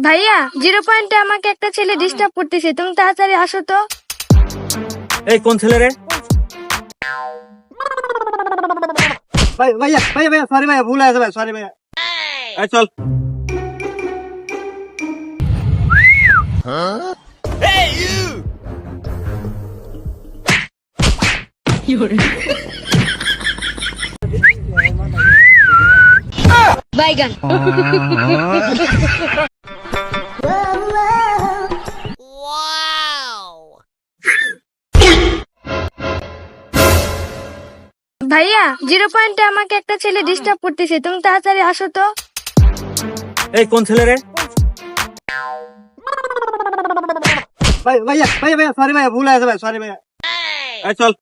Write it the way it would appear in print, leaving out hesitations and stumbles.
ভাইয়া 0 পয়েন্টে আমাকে একটা ছেলে ডিস্টার্ব করতেছে, তুমি তাড়াতাড়ি আসো তো। এই কোন ছেলে রে? ভাইয়া ভাইয়া ভাইয়া সরি ভাইয়া, ভুল হয়ে গেছে ভাই, সরি ভাইয়া। এই চল। বাইগান। ভাইয়া 0 পয়েন্টে আমাকে একটা ছেলে ডিস্টার্ব করতেছে, তুমি তাড়াতাড়ি আসো তো। এই কোন ছেলে রে? ভাইয়া ভাইয়া ভাইয়া সরি ভাইয়া, ভুল হয়ে গেছে ভাই, সরি ভাইয়া। এই চল।